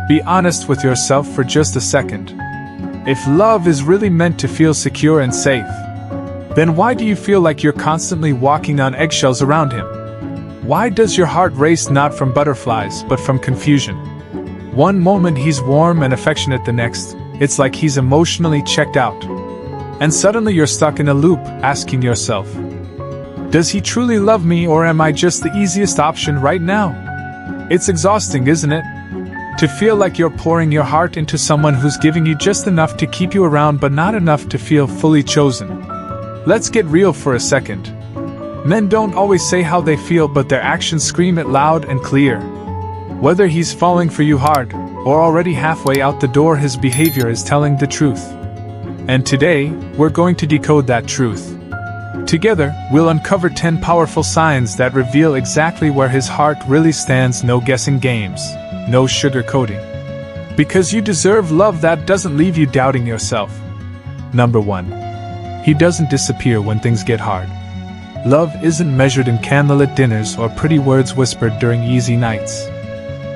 Be honest with yourself for just a second. If love is really meant to feel secure and safe, then why do you feel like you're constantly walking on eggshells around him? Why does your heart race not from butterflies but from confusion? One moment he's warm and affectionate, the next, it's like he's emotionally checked out. And suddenly you're stuck in a loop, asking yourself, does he truly love me, or am I just the easiest option right now? It's exhausting, isn't it? To feel like you're pouring your heart into someone who's giving you just enough to keep you around but not enough to feel fully chosen. Let's get real for a second. Men don't always say how they feel, but their actions scream it loud and clear. Whether he's falling for you hard, or already halfway out the door, his behavior is telling the truth. And today, we're going to decode that truth. Together, we'll uncover 10 powerful signs that reveal exactly where his heart really stands. No guessing games, no sugarcoating. Because you deserve love that doesn't leave you doubting yourself. Number 1. He doesn't disappear when things get hard. Love isn't measured in candlelit dinners or pretty words whispered during easy nights.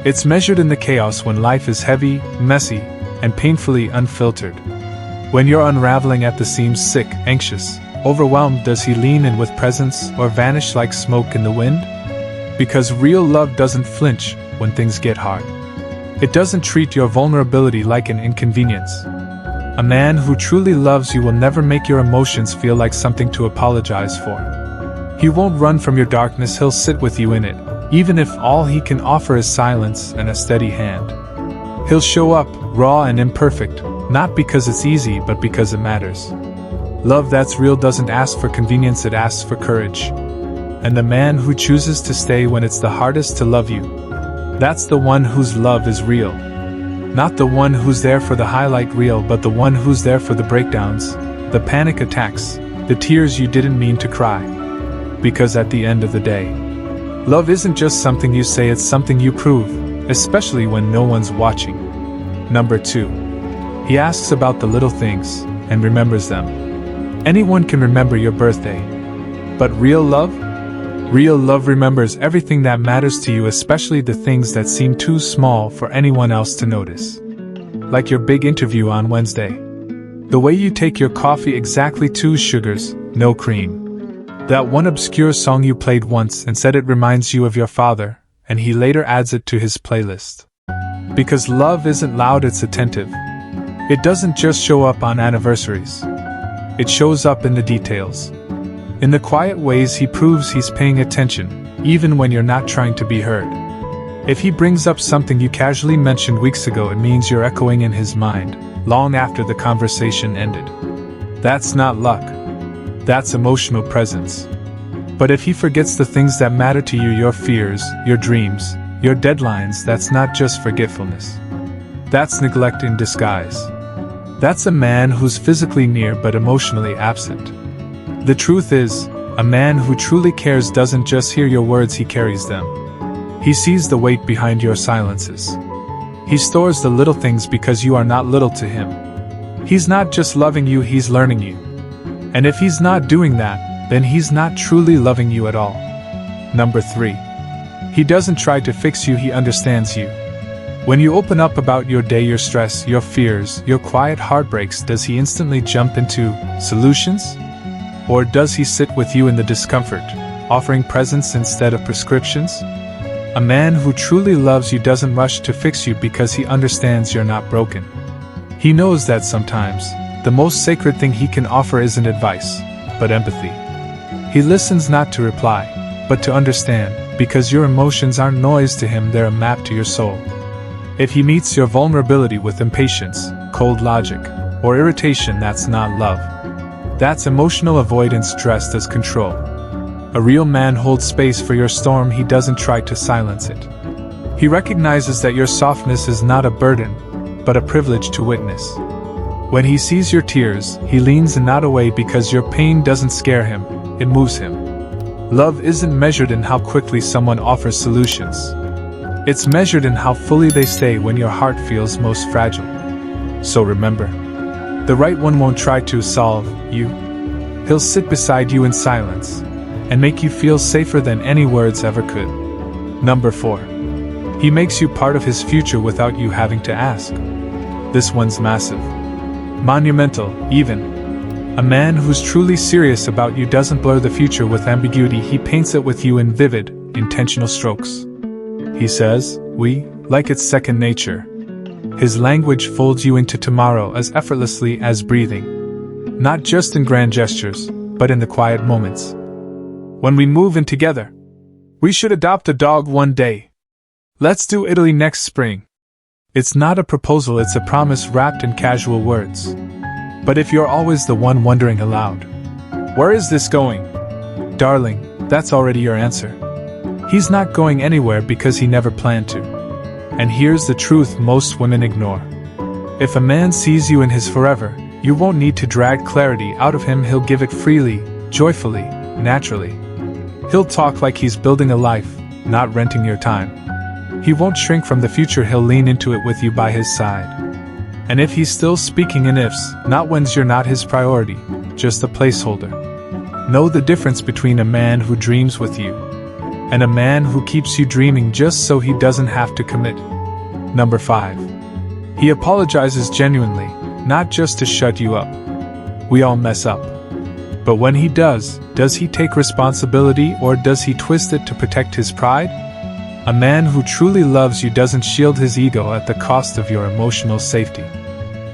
It's measured in the chaos when life is heavy, messy, and painfully unfiltered. When you're unraveling at the seams, sick, anxious, overwhelmed, does he lean in with presence or vanish like smoke in the wind? Because real love doesn't flinch when things get hard. It doesn't treat your vulnerability like an inconvenience. A man who truly loves you will never make your emotions feel like something to apologize for. He won't run from your darkness, he'll sit with you in it, even if all he can offer is silence and a steady hand. He'll show up, raw and imperfect, not because it's easy but because it matters. Love that's real doesn't ask for convenience, it asks for courage. And the man who chooses to stay when it's the hardest to love you, that's the one whose love is real. Not the one who's there for the highlight reel, but the one who's there for the breakdowns, the panic attacks, the tears you didn't mean to cry. Because at the end of the day, love isn't just something you say, it's something you prove, especially when no one's watching. Number 2. He asks about the little things and remembers them. Anyone can remember your birthday. But real love? Real love remembers everything that matters to you, especially the things that seem too small for anyone else to notice. Like your big interview on Wednesday. The way you take your coffee exactly 2 sugars, no cream. That one obscure song you played once and said it reminds you of your father, and he later adds it to his playlist. Because love isn't loud, it's attentive. It doesn't just show up on anniversaries. It shows up in the details. In the quiet ways he proves he's paying attention, even when you're not trying to be heard. If he brings up something you casually mentioned weeks ago, it means you're echoing in his mind, long after the conversation ended. That's not luck. That's emotional presence. But if he forgets the things that matter to you, your fears, your dreams, your deadlines, that's not just forgetfulness. That's neglect in disguise. That's a man who's physically near but emotionally absent. The truth is, a man who truly cares doesn't just hear your words, he carries them. He sees the weight behind your silences. He stores the little things because you are not little to him. He's not just loving you, he's learning you. And if he's not doing that, then he's not truly loving you at all. Number 3. He doesn't try to fix you, he understands you. When you open up about your day, your stress, your fears, your quiet heartbreaks, does he instantly jump into solutions? Or does he sit with you in the discomfort, offering presence instead of prescriptions? A man who truly loves you doesn't rush to fix you because he understands you're not broken. He knows that sometimes, the most sacred thing he can offer isn't advice, but empathy. He listens not to reply, but to understand, because your emotions aren't noise to him, they're a map to your soul. If he meets your vulnerability with impatience, cold logic, or irritation, that's not love. That's emotional avoidance dressed as control. A real man holds space for your storm, he doesn't try to silence it. He recognizes that your softness is not a burden, but a privilege to witness. When he sees your tears, he leans in, not away, because your pain doesn't scare him, it moves him. Love isn't measured in how quickly someone offers solutions. It's measured in how fully they stay when your heart feels most fragile. So remember, the right one won't try to solve you. He'll sit beside you in silence and make you feel safer than any words ever could. Number 4. He makes you part of his future without you having to ask. This one's massive. Monumental, even. A man who's truly serious about you doesn't blur the future with ambiguity, he paints it with you in vivid, intentional strokes. He says, we, like it's second nature. His language folds you into tomorrow as effortlessly as breathing. Not just in grand gestures, but in the quiet moments. When we move in together, we should adopt a dog one day. Let's do Italy next spring. It's not a proposal, it's a promise wrapped in casual words. But if you're always the one wondering aloud, where is this going? Darling, that's already your answer. He's not going anywhere because he never planned to. And here's the truth most women ignore. If a man sees you in his forever, you won't need to drag clarity out of him, he'll give it freely, joyfully, naturally. He'll talk like he's building a life, not renting your time. He won't shrink from the future, he'll lean into it with you by his side. And if he's still speaking in ifs, not whens, you're not his priority, just a placeholder. Know the difference between a man who dreams with you and a man who keeps you dreaming just so he doesn't have to commit. Number 5. He apologizes genuinely, not just to shut you up. We all mess up. But when he does he take responsibility or does he twist it to protect his pride? A man who truly loves you doesn't shield his ego at the cost of your emotional safety.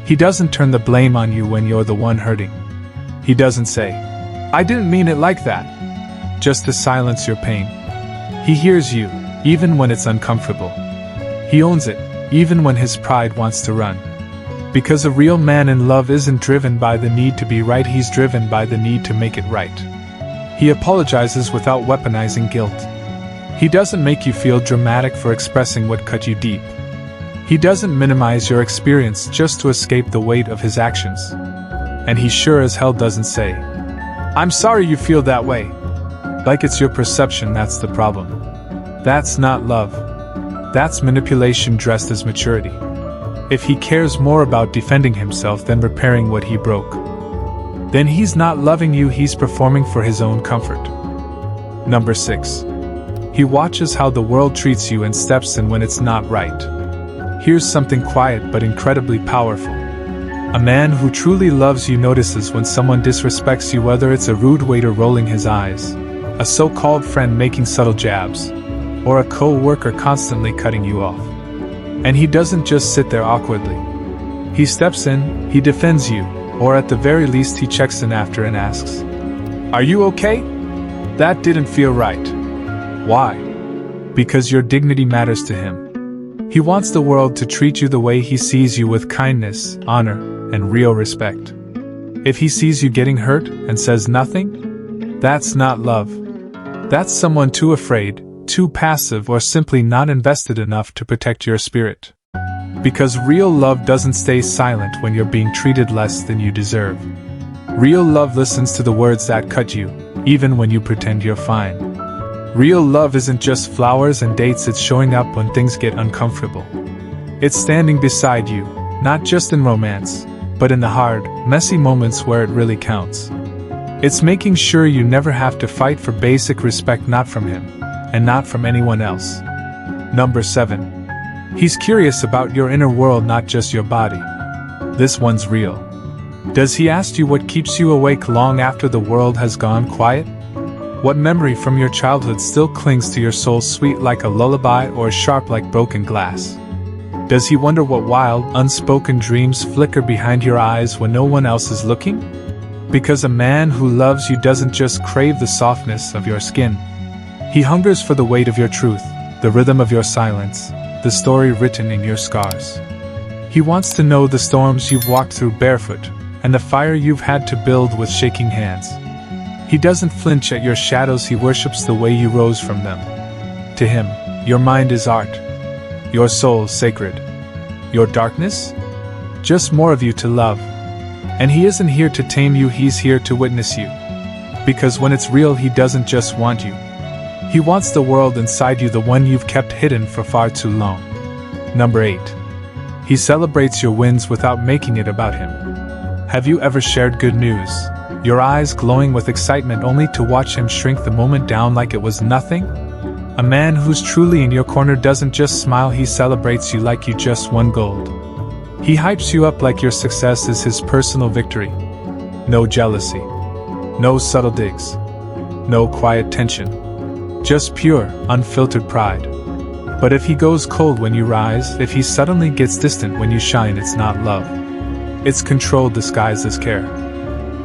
He doesn't turn the blame on you when you're the one hurting. He doesn't say, I didn't mean it like that, just to silence your pain. He hears you, even when it's uncomfortable. He owns it, even when his pride wants to run. Because a real man in love isn't driven by the need to be right, he's driven by the need to make it right. He apologizes without weaponizing guilt. He doesn't make you feel dramatic for expressing what cut you deep. He doesn't minimize your experience just to escape the weight of his actions. And he sure as hell doesn't say, I'm sorry you feel that way. Like it's your perception that's the problem. That's not love. That's manipulation dressed as maturity. If he cares more about defending himself than repairing what he broke, then he's not loving you, he's performing for his own comfort. Number 6. He watches how the world treats you and steps in when it's not right. Here's something quiet but incredibly powerful. A man who truly loves you notices when someone disrespects you, whether it's a rude waiter rolling his eyes, a so-called friend making subtle jabs, or a co-worker constantly cutting you off. And he doesn't just sit there awkwardly. He steps in, he defends you, or at the very least he checks in after and asks, Are you okay? That didn't feel right. Why? Because your dignity matters to him. He wants the world to treat you the way he sees you, with kindness, honor, and real respect. If he sees you getting hurt and says nothing, that's not love. That's someone too afraid, too passive, or simply not invested enough to protect your spirit. Because real love doesn't stay silent when you're being treated less than you deserve. Real love listens to the words that cut you, even when you pretend you're fine. Real love isn't just flowers and dates, it's showing up when things get uncomfortable. It's standing beside you, not just in romance, but in the hard, messy moments where it really counts. It's making sure you never have to fight for basic respect, not from him, and not from anyone else. Number 7. He's curious about your inner world, not just your body. This one's real. Does he ask you what keeps you awake long after the world has gone quiet? What memory from your childhood still clings to your soul, sweet like a lullaby or sharp like broken glass? Does he wonder what wild, unspoken dreams flicker behind your eyes when no one else is looking? Because a man who loves you doesn't just crave the softness of your skin. He hungers for the weight of your truth, the rhythm of your silence, the story written in your scars. He wants to know the storms you've walked through barefoot, and the fire you've had to build with shaking hands. He doesn't flinch at your shadows, he worships the way you rose from them. To him, your mind is art, your soul sacred. Your darkness? Just more of you to love. And he isn't here to tame you, he's here to witness you. Because when it's real, he doesn't just want you. He wants the world inside you, the one you've kept hidden for far too long. Number 8. He celebrates your wins without making it about him. Have you ever shared good news, your eyes glowing with excitement, only to watch him shrink the moment down like it was nothing? A man who's truly in your corner doesn't just smile, he celebrates you like you just won gold. He hypes you up like your success is his personal victory. No jealousy. No subtle digs. No quiet tension. Just pure, unfiltered pride. But if he goes cold when you rise, if he suddenly gets distant when you shine, it's not love. It's control disguised as care.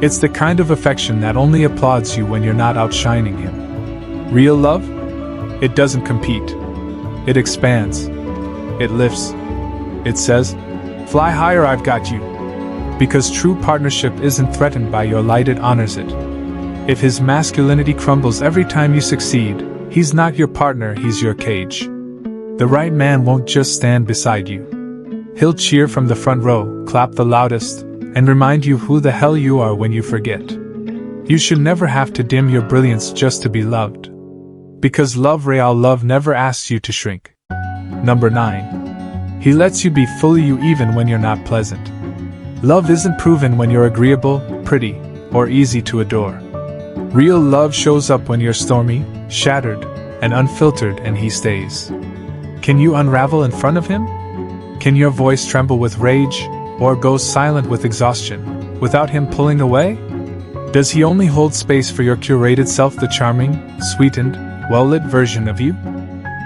It's the kind of affection that only applauds you when you're not outshining him. Real love? It doesn't compete. It expands. It lifts. It says, "Fly higher, I've got you." Because true partnership isn't threatened by your light, it honors it. If his masculinity crumbles every time you succeed, he's not your partner, he's your cage. The right man won't just stand beside you. He'll cheer from the front row, clap the loudest, and remind you who the hell you are when you forget. You should never have to dim your brilliance just to be loved. Because real love never asks you to shrink. Number 9. He lets you be fully you even when you're not pleasant. Love isn't proven when you're agreeable, pretty, or easy to adore. Real love shows up when you're stormy, shattered, and unfiltered, and he stays. Can you unravel in front of him? Can your voice tremble with rage, or go silent with exhaustion, without him pulling away? Does he only hold space for your curated self, the charming, sweetened, well-lit version of you?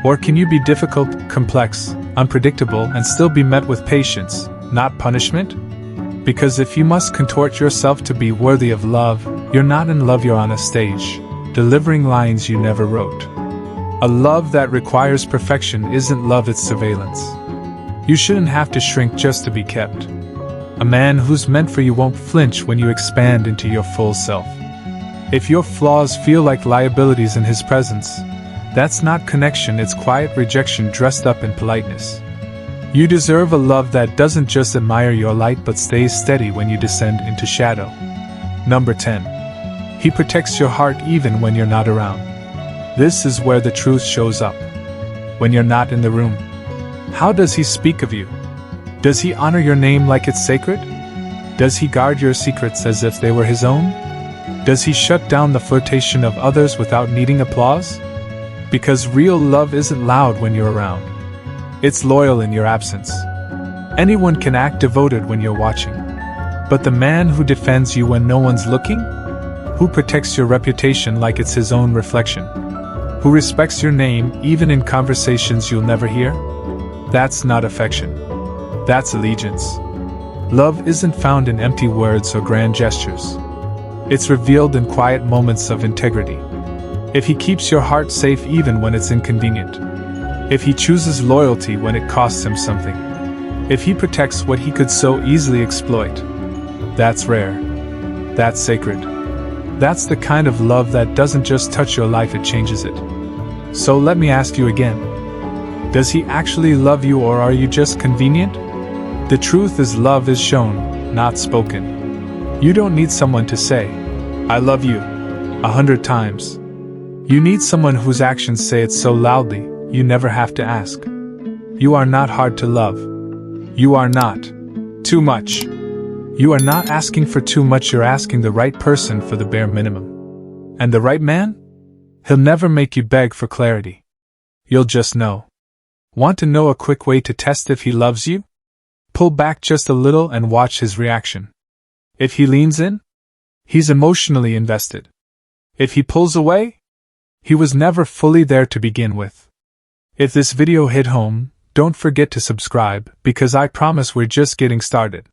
Or can you be difficult, complex, unpredictable, and still be met with patience, not punishment? Because if you must contort yourself to be worthy of love, you're not in love, you're on a stage, delivering lines you never wrote. A love that requires perfection isn't love, it's surveillance. You shouldn't have to shrink just to be kept. A man who's meant for you won't flinch when you expand into your full self. If your flaws feel like liabilities in his presence, that's not connection, it's quiet rejection dressed up in politeness. You deserve a love that doesn't just admire your light but stays steady when you descend into shadow. Number 10. He protects your heart even when you're not around. This is where the truth shows up. When you're not in the room. How does he speak of you? Does he honor your name like it's sacred? Does he guard your secrets as if they were his own? Does he shut down the flirtation of others without needing applause? Because real love isn't loud when you're around. It's loyal in your absence. Anyone can act devoted when you're watching. But the man who defends you when no one's looking? Who protects your reputation like it's his own reflection? Who respects your name even in conversations you'll never hear? That's not affection. That's allegiance. Love isn't found in empty words or grand gestures. It's revealed in quiet moments of integrity. If he keeps your heart safe even when it's inconvenient. If he chooses loyalty when it costs him something. If he protects what he could so easily exploit. That's rare. That's sacred. That's the kind of love that doesn't just touch your life, it changes it. So let me ask you again. Does he actually love you, or are you just convenient? The truth is, love is shown, not spoken. You don't need someone to say, "I love you," 100 times. You need someone whose actions say it so loudly, you never have to ask. You are not hard to love. You are not too much. You are not asking for too much, you're asking the right person for the bare minimum. And the right man? He'll never make you beg for clarity. You'll just know. Want to know a quick way to test if he loves you? Pull back just a little and watch his reaction. If he leans in, he's emotionally invested. If he pulls away, he was never fully there to begin with. If this video hit home, don't forget to subscribe, because I promise we're just getting started.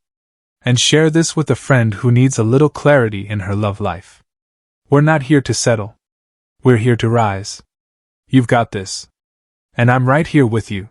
And share this with a friend who needs a little clarity in her love life. We're not here to settle. We're here to rise. You've got this. And I'm right here with you.